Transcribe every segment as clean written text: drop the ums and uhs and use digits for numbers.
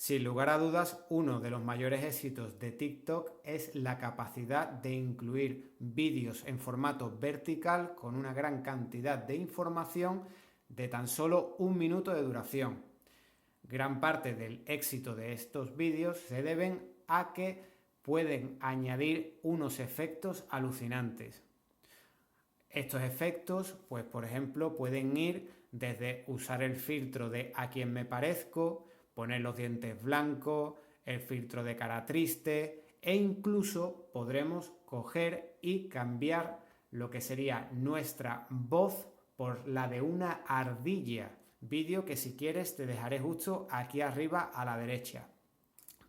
Sin lugar a dudas, uno de los mayores éxitos de TikTok es la capacidad de incluir vídeos en formato vertical con una gran cantidad de información de tan solo 1 minuto de duración. Gran parte del éxito de estos vídeos se deben a que pueden añadir unos efectos alucinantes. Estos efectos, pues por ejemplo, pueden ir desde usar el filtro de a quien me parezco, poner los dientes blancos, el filtro de cara triste e incluso podremos coger y cambiar lo que sería nuestra voz por la de una ardilla. Vídeo que si quieres te dejaré justo aquí arriba a la derecha.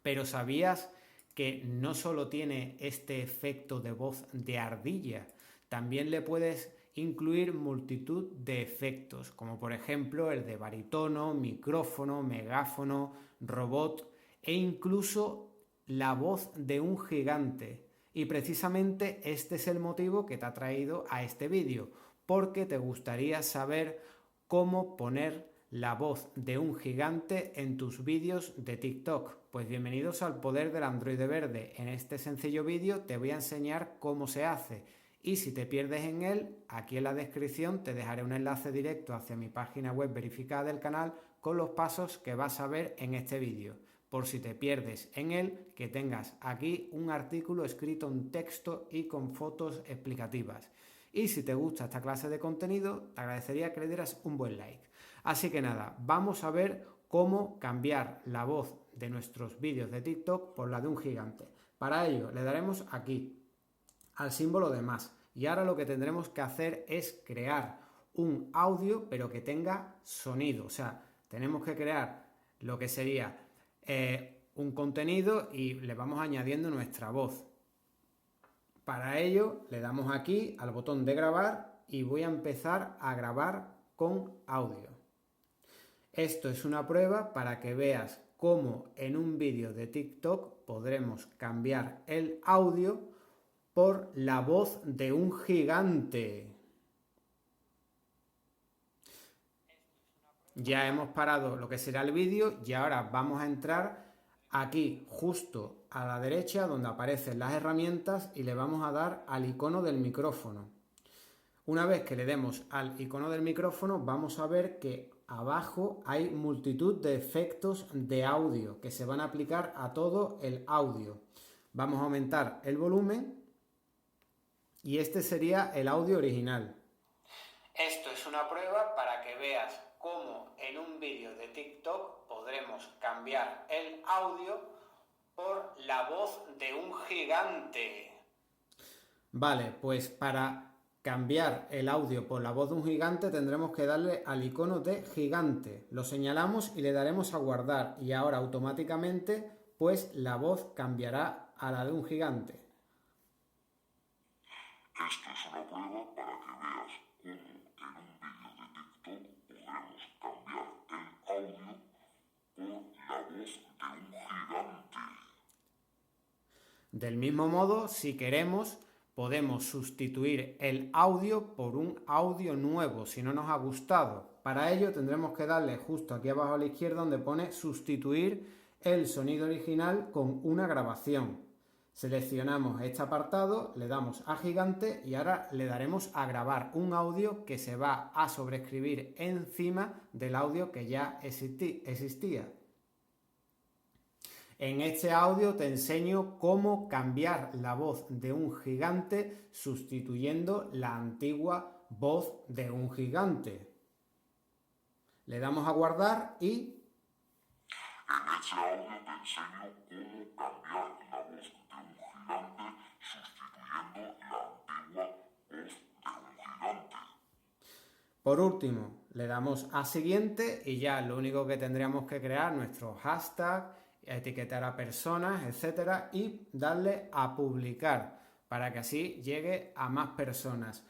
Pero ¿sabías que no solo tiene este efecto de voz de ardilla? También le puedes incluir multitud de efectos, como por ejemplo el de barítono, micrófono, megáfono, robot e incluso la voz de un gigante. Y precisamente este es el motivo que te ha traído a este vídeo, porque te gustaría saber cómo poner la voz de un gigante en tus vídeos de TikTok. Pues bienvenidos al poder del Android verde. En este sencillo vídeo te voy a enseñar cómo se hace. Y si te pierdes en él, aquí en la descripción te dejaré un enlace directo hacia mi página web verificada del canal con los pasos que vas a ver en este vídeo. Por si te pierdes en él, que tengas aquí un artículo escrito en texto y con fotos explicativas. Y si te gusta esta clase de contenido, te agradecería que le dieras un buen like. Así que nada, vamos a ver cómo cambiar la voz de nuestros vídeos de TikTok por la de un gigante. Para ello, le daremos aquí al símbolo de más. Y ahora lo que tendremos que hacer es crear un audio, pero que tenga sonido. O sea, tenemos que crear lo que sería un contenido y le vamos añadiendo nuestra voz. Para ello, le damos aquí al botón de grabar y voy a empezar a grabar con audio. Esto es una prueba para que veas cómo en un vídeo de TikTok podremos cambiar el audio por la voz de un gigante. Ya hemos parado lo que será el vídeo y ahora vamos a entrar aquí justo a la derecha donde aparecen las herramientas y le vamos a dar al icono del micrófono. Una vez que le demos al icono del micrófono vamos a ver que abajo hay multitud de efectos de audio que se van a aplicar a todo el audio. Vamos a aumentar el volumen. Y este sería el audio original. Esto es una prueba para que veas cómo en un vídeo de TikTok podremos cambiar el audio por la voz de un gigante. Vale, pues para cambiar el audio por la voz de un gigante tendremos que darle al icono de gigante. Lo señalamos y le daremos a guardar y ahora automáticamente pues la voz cambiará a la de un gigante. Esto es una prueba para que veas cómo en un vídeo de TikTok podremos cambiar el audio por la voz de un gigante. Del mismo modo, si queremos, podemos sustituir el audio por un audio nuevo, si no nos ha gustado. Para ello tendremos que darle justo aquí abajo a la izquierda donde pone sustituir el sonido original con una grabación. Seleccionamos este apartado, le damos a gigante y ahora le daremos a grabar un audio que se va a sobreescribir encima del audio que ya existía. En este audio te enseño cómo cambiar la voz de un gigante sustituyendo la antigua voz de un gigante. Le damos a guardar y En este audio te enseño cómo cambiar la voz de un gigante sustituyendo la antigua voz de un gigante. Por último, le damos a siguiente y ya lo único que tendríamos que crear nuestro hashtag, etiquetar a personas, etcétera, y darle a publicar para que así llegue a más personas.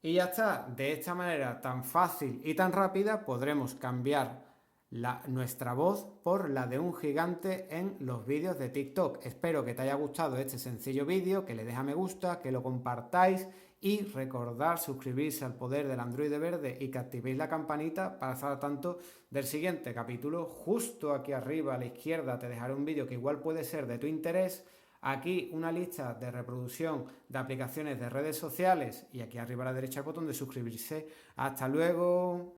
Y ya está, de esta manera tan fácil y tan rápida podremos cambiar nuestra voz por la de un gigante en los vídeos de TikTok. Espero que te haya gustado este sencillo vídeo, que le dejes a me gusta, que lo compartáis y recordar suscribirse al poder del Android verde y que activéis la campanita para estar al tanto del siguiente capítulo. Justo aquí arriba a la izquierda te dejaré un vídeo que igual puede ser de tu interés. Aquí una lista de reproducción de aplicaciones de redes sociales y aquí arriba a la derecha el botón de suscribirse. ¡Hasta luego!